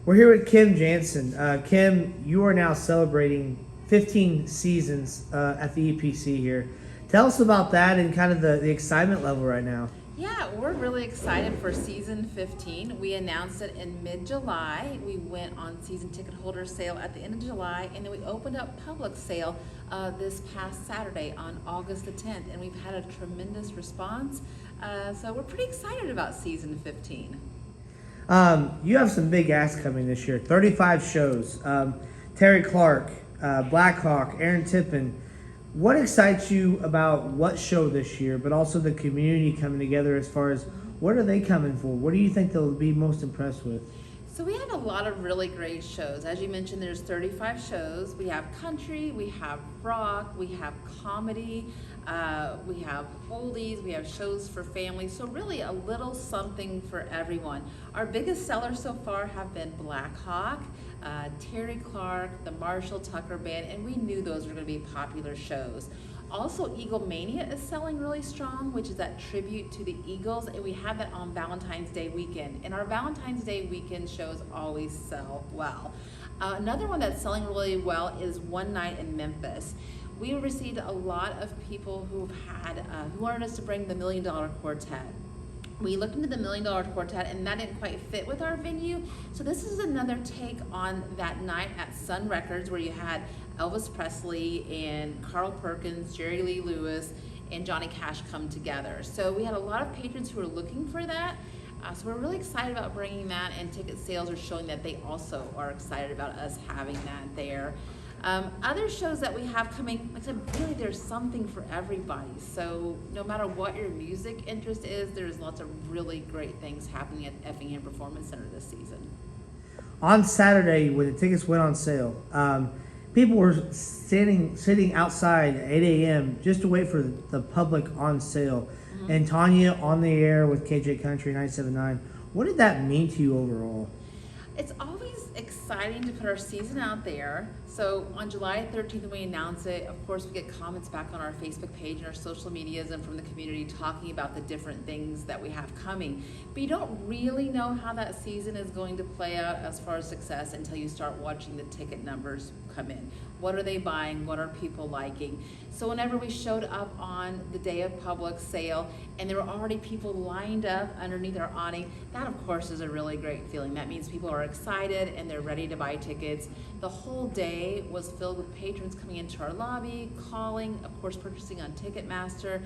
We're here with Kim Jansen. Kim, you are now celebrating 15 seasons at the EPC here. Tell us about that and kind of the excitement level right now. Yeah, we're really excited for season 15. We announced it in mid-July. We went on season ticket holder sale at the end of July, and then we opened up public sale this past Saturday on August the 10th, and we've had a tremendous response. So we're pretty excited about season 15. You have some big acts coming this year. 35 shows. Terry Clark, Black Hawk, Aaron Tippin. What excites you about what show this year, but also the community coming together as far as what are they coming for? What do you think they'll be most impressed with? So we have a lot of really great shows. As you mentioned, there's 35 shows. We have country, we have rock, we have comedy, we have oldies, we have shows for families. So really a little something for everyone. Our biggest sellers so far have been Black Hawk, Terry Clark, the Marshall Tucker Band, and we knew those were going to be popular shows. Also, Eagle Mania is selling really strong, which is that tribute to the Eagles, and we have that on Valentine's Day weekend. And our Valentine's Day weekend shows always sell well. Another one that's selling really well is One Night in Memphis. We received a lot of people who wanted us to bring the $1 Million Quartet. We looked into the $1 Million Quartet, and that didn't quite fit with our venue. So this is another take on that night at Sun Records, where you had Elvis Presley and Carl Perkins, Jerry Lee Lewis, and Johnny Cash come together. So we had a lot of patrons who were looking for that. So we're really excited about bringing that, and ticket sales are showing that they also are excited about us having that there. Other shows that we have coming, like I said, really there's something for everybody. So no matter what your music interest is, there's lots of really great things happening at Effingham Performance Center this season. On Saturday, when the tickets went on sale, people were sitting outside at 8 a.m. just to wait for the public on sale. Mm-hmm. And Tanya on the air with KJ Country 97.9. What did that mean to you overall? It's always exciting to put our season out there. So on July 13th when we announce it, of course we get comments back on our Facebook page and our social medias and from the community talking about the different things that we have coming. But you don't really know how that season is going to play out as far as success until you start watching the ticket numbers come in. What are they buying? What are people liking? So whenever we showed up on the day of public sale and there were already people lined up underneath our awning, that of course is a really great feeling. That means people are excited and they're ready to buy tickets. The whole day was filled with patrons coming into our lobby, calling, of course purchasing on Ticketmaster.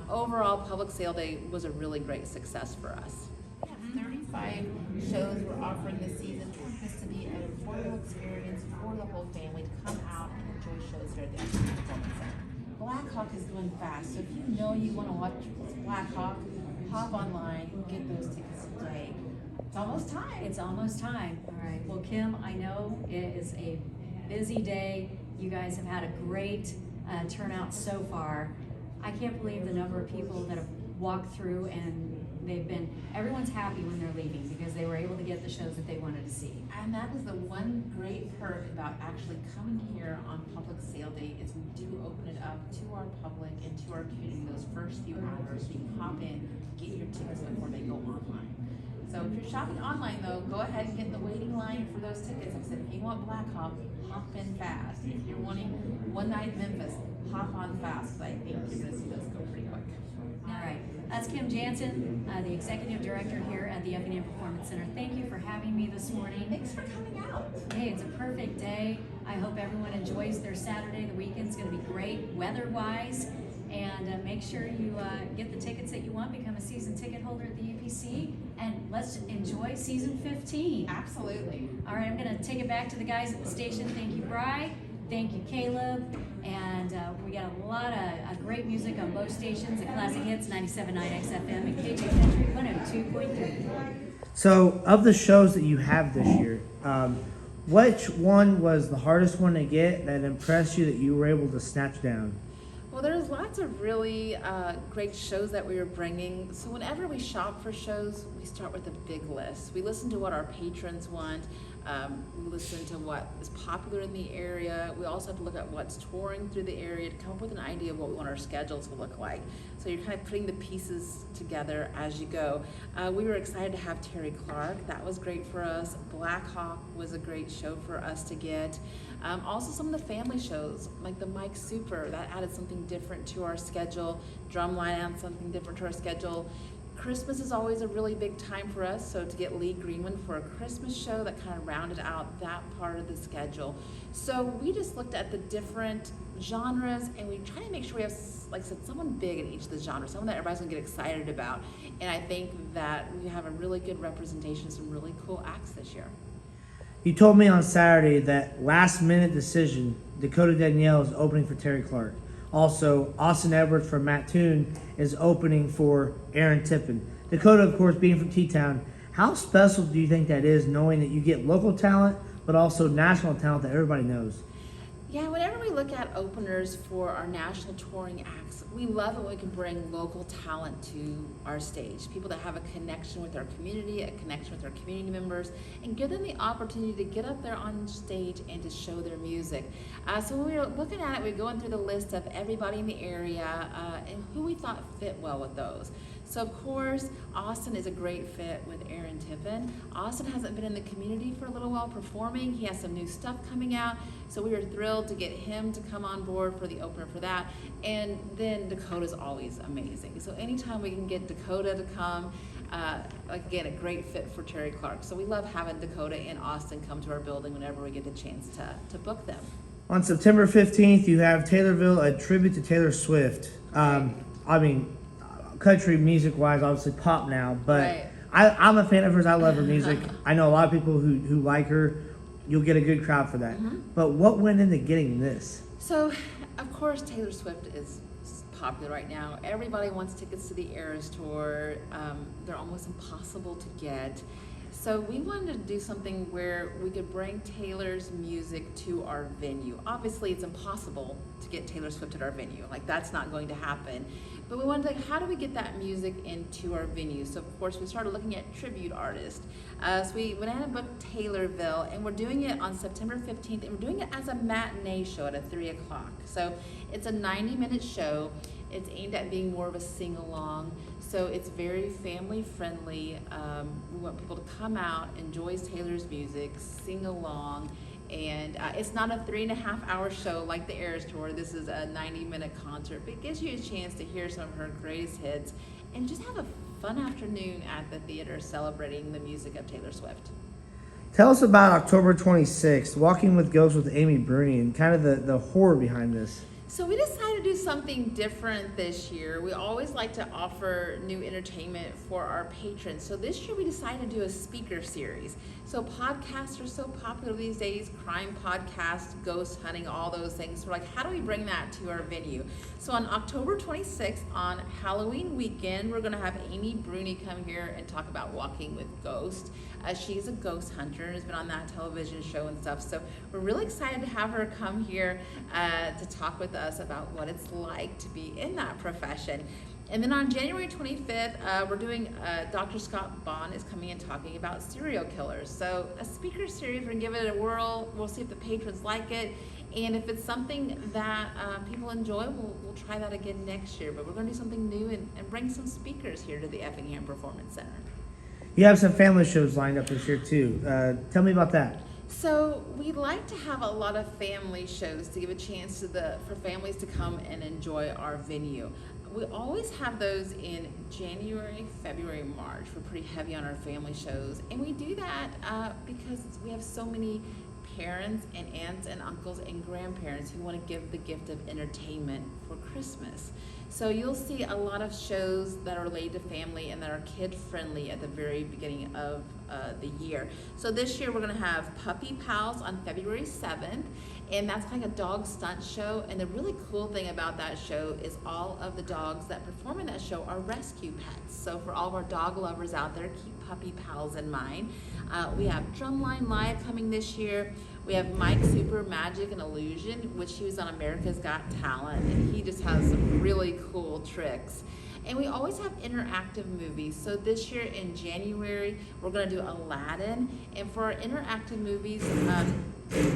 Overall, public sale day was a really great success for us. We have 35 shows we're offering this season. We want this to be an affordable experience for the whole family to come out and enjoy shows here at the Effingham Performance Center. Black Hawk is going fast, so if you know you want to watch Black Hawk, hop online, get those tickets today. It's almost time. It's almost time. All right. Well, Kim, I know it is a busy day. You guys have had a great turnout so far. I can't believe the number of people that have walked through, and everyone's happy when they're leaving because they were able to get the shows that they wanted to see. And that is the one great perk about actually coming here on public sale day is we do open it up to our public and to our community those first few hours. So you can hop in, get your tickets before they go online. So if you're shopping online though, go ahead and get in the waiting line for those tickets. Like I said, if you want Black Hawk, hop in fast. If you're wanting One Night in Memphis, hop on fast. I think you're gonna see those go pretty quick. All right. That's Kim Jansen, the Executive Director here at the Effingham Performance Center. Thank you for having me this morning. Thanks for coming out. Hey, it's a perfect day. I hope everyone enjoys their Saturday. The weekend's going to be great weather-wise. And make sure you get the tickets that you want, become a season ticket holder at the EPC, and let's enjoy season 15. Absolutely. All right, I'm going to take it back to the guys at the station. Thank you, Bri. Thank you, Caleb. And we got a lot of great music on both stations, the Classic Hits, 97.9 XFM, and KJ Country, 102.3. So, of the shows that you have this year, which one was the hardest one to get that impressed you that you were able to snatch down? Well, there's lots of really great shows that we were bringing. So whenever we shop for shows, we start with a big list. We listen to what our patrons want. We listen to what is popular in the area. We also have to look at what's touring through the area to come up with an idea of what we want our schedules to look like. So you're kind of putting the pieces together as you go. We were excited to have Terry Clark. That was great for us. Black Hawk was a great show for us to get. Also some of the family shows, like the Mike Super, that added something different to our schedule. Drumline added something different to our schedule. Christmas is always a really big time for us, so to get Lee Greenman for a Christmas show, that kind of rounded out that part of the schedule. So we just looked at the different genres, and we try to make sure we have, like I said, someone big in each of the genres, someone that everybody's gonna get excited about. And I think that we have a really good representation, some really cool acts this year. You told me on Saturday that last minute decision, Dakota Danielle is opening for Terry Clark. Also, Austin Edwards from Mattoon is opening for Aaron Tippin. Dakota, of course, being from T-Town, how special do you think that is, knowing that you get local talent, but also national talent that everybody knows? Yeah, whenever we look at openers for our national touring acts, we love it when we can bring local talent to our stage. People that have a connection with our community, a connection with our community members, and give them the opportunity to get up there on stage and to show their music. So when we were looking at it, we were going through the list of everybody in the area and who we thought fit well with those. So of course, Austin is a great fit with Aaron Tippin. Austin hasn't been in the community for a little while performing. He has some new stuff coming out. So we were thrilled to get him to come on board for the opener for that. And then Dakota's always amazing. So anytime we can get Dakota to come, again, a great fit for Terry Clark. So we love having Dakota and Austin come to our building whenever we get the chance to book them. On September 15th, you have Taylorville, a tribute to Taylor Swift. I mean, country music-wise, obviously pop now, but Right. I'm a fan of hers. I love her music. I know a lot of people who like her. You'll get a good crowd for that. But what went into getting this? So, of course, Taylor Swift is popular right now. Everybody wants tickets to the Eras Tour. They're almost impossible to get. So we wanted to do something where we could bring Taylor's music to our venue. Obviously, it's impossible to get Taylor Swift at our venue. Like, that's not going to happen. But we wanted to, like, how do we get that music into our venue? So, of course, we started looking at tribute artists. So we went ahead and booked Taylorville, and we're doing it on September 15th, and we're doing it as a matinee show at 3 o'clock. So it's a 90-minute show. It's aimed at being more of a sing-along. So it's very family-friendly. We want people to come out, enjoy Taylor's music, sing along. And it's not a 3.5-hour show like the Eras Tour. This is a 90-minute concert, but it gives you a chance to hear some of her greatest hits and just have a fun afternoon at the theater celebrating the music of Taylor Swift. Tell us about October 26th, Walking with Ghosts with Amy Bruni, and kind of the horror behind this. So we decided to do something different this year. We always like to offer new entertainment for our patrons. So this year we decided to do a speaker series. So podcasts are so popular these days, crime podcasts, ghost hunting, all those things. So we're like, how do we bring that to our venue? So on October 26th, on Halloween weekend, we're gonna have Amy Bruni come here and talk about walking with ghosts. She's a ghost hunter and has been on that television show and stuff. So we're really excited to have her come here to talk with us about what it's like to be in that profession. And then on January 25th, we're doing Dr. Scott Bond is coming and talking about serial killers. So a speaker series, we're gonna give it a whirl. We'll see if the patrons like it. And if it's something that people enjoy, we'll try that again next year. But we're gonna do something new and bring some speakers here to the Effingham Performance Center. You have some family shows lined up this year too. Tell me about that. So we like to have a lot of family shows to give a chance for families to come and enjoy our venue. We always have those in January, February, March. We're pretty heavy on our family shows. And we do that because we have so many parents and aunts and uncles and grandparents who want to give the gift of entertainment for Christmas. So you'll see a lot of shows that are related to family and that are kid-friendly at the very beginning of the year. So this year we're going to have Puppy Pals on February 7th, and that's like a dog stunt show. And the really cool thing about that show is all of the dogs that perform in that show are rescue pets. So for all of our dog lovers out there, keep Puppy Pals in mind. We have Drumline Live coming this year. We have Mike Super Magic and Illusion, which he was on America's Got Talent, and he just has some really cool tricks. And we always have interactive movies. So this year in January, we're going to do Aladdin. And for our interactive movies,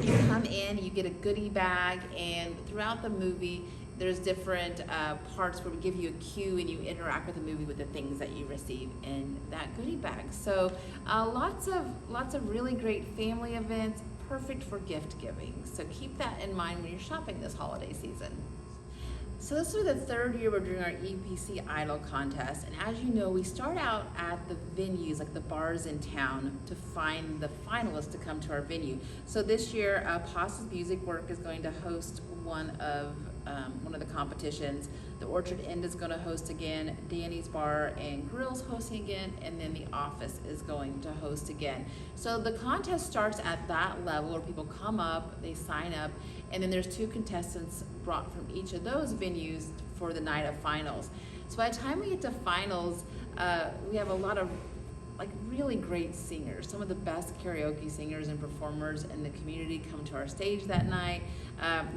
you come in, you get a goodie bag, and throughout the movie, there's different parts where we give you a cue and you interact with the movie with the things that you receive in that goodie bag. So lots of really great family events, perfect for gift giving. So keep that in mind when you're shopping this holiday season. So this is the third year we're doing our EPC Idol contest, and as you know, we start out at the venues, like the bars in town, to find the finalists to come to our venue. So this year, Pasa's Music Work is going to host one of the competitions. The Orchard Inn is going to host again, Danny's Bar and Grill's hosting again, and then The Office is going to host again. So the contest starts at that level where people come up, they sign up, and then there's 2 contestants brought from each of those venues for the night of finals. So by the time we get to finals, we have a lot of really great singers. Some of the best karaoke singers and performers in the community come to our stage that night.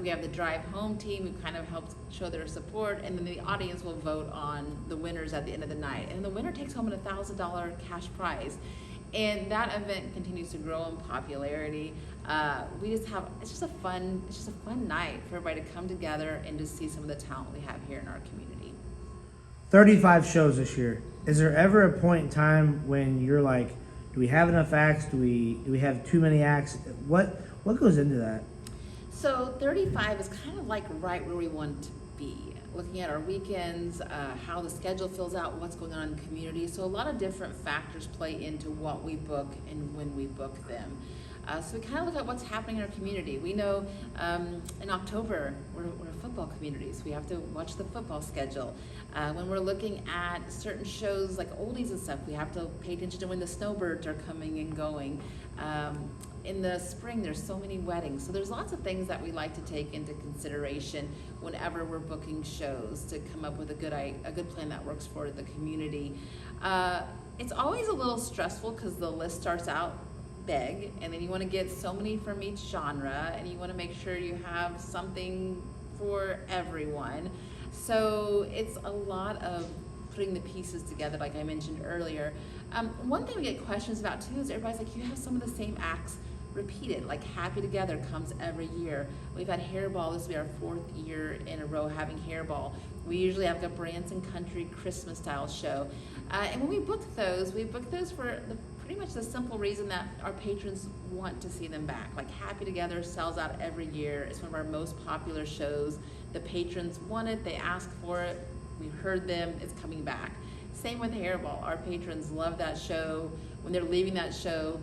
We have the Drive Home team who kind of helps show their support, and then the audience will vote on the winners at the end of the night. And the winner takes home a $1,000 cash prize. And that event continues to grow in popularity. It's just a fun night for everybody to come together and to see some of the talent we have here in our community. 35 shows this year. Is there ever a point in time when you're like, do we have enough acts? Do we have too many acts? What goes into that? So 35 is kind of like right where we want to be. Looking at our weekends, how the schedule fills out, what's going on in the community. So a lot of different factors play into what we book and when we book them. So we kind of look at what's happening in our community. We know in October, we're a football community, so we have to watch the football schedule. When we're looking at certain shows like oldies and stuff, we have to pay attention to when the snowbirds are coming and going. In the spring, there's so many weddings. So there's lots of things that we like to take into consideration whenever we're booking shows to come up with a good plan that works for the community. It's always a little stressful because the list starts out big, and then you want to get so many from each genre, and you want to make sure you have something for everyone. So it's a lot of putting the pieces together, like I mentioned earlier. One thing we get questions about too is everybody's like, you have some of the same acts repeated, like Happy Together comes every year. We've had Hairball, this will be our 4th year in a row having Hairball. We usually have a Branson Country Christmas style show. And when we book those for pretty much the simple reason that our patrons want to see them back. Like Happy Together sells out every year. It's one of our most popular shows. The patrons want it, they ask for it, we've heard them, it's coming back. Same with Hairball. Our patrons love that show. When they're leaving that show,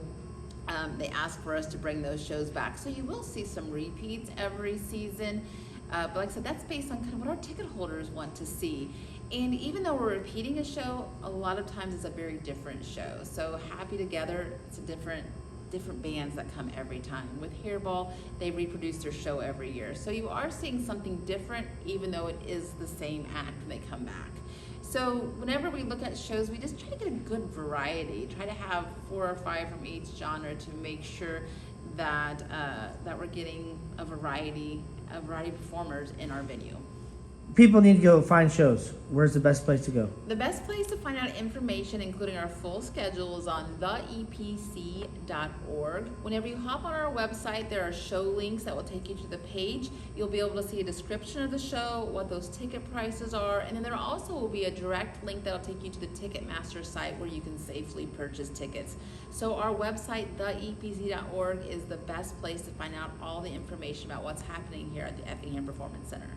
they ask for us to bring those shows back. So you will see some repeats every season. But like I said, that's based on kind of what our ticket holders want to see. And even though we're repeating a show, a lot of times it's a very different show. So Happy Together, it's a different bands that come every time. With Hairball, they reproduce their show every year. So you are seeing something different, even though it is the same act when they come back. So whenever we look at shows, we just try to get a good variety. Try to have 4 or 5 from each genre to make sure that we're getting a variety of performers in our venue. People need to go find shows. Where's the best place to go? The best place to find out information, including our full schedule, is on theepc.org. Whenever you hop on our website, there are show links that will take you to the page. You'll be able to see a description of the show, what those ticket prices are, and then there also will be a direct link that will take you to the Ticketmaster site where you can safely purchase tickets. So our website, theepc.org, is the best place to find out all the information about what's happening here at the Effingham Performance Center.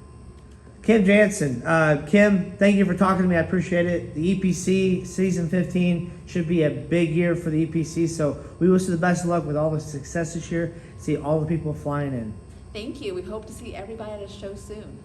Kim Jansen. Kim, thank you for talking to me. I appreciate it. The EPC season 15 should be a big year for the EPC, so we wish you the best of luck with all the success this year. See all the people flying in. Thank you. We hope to see everybody at a show soon.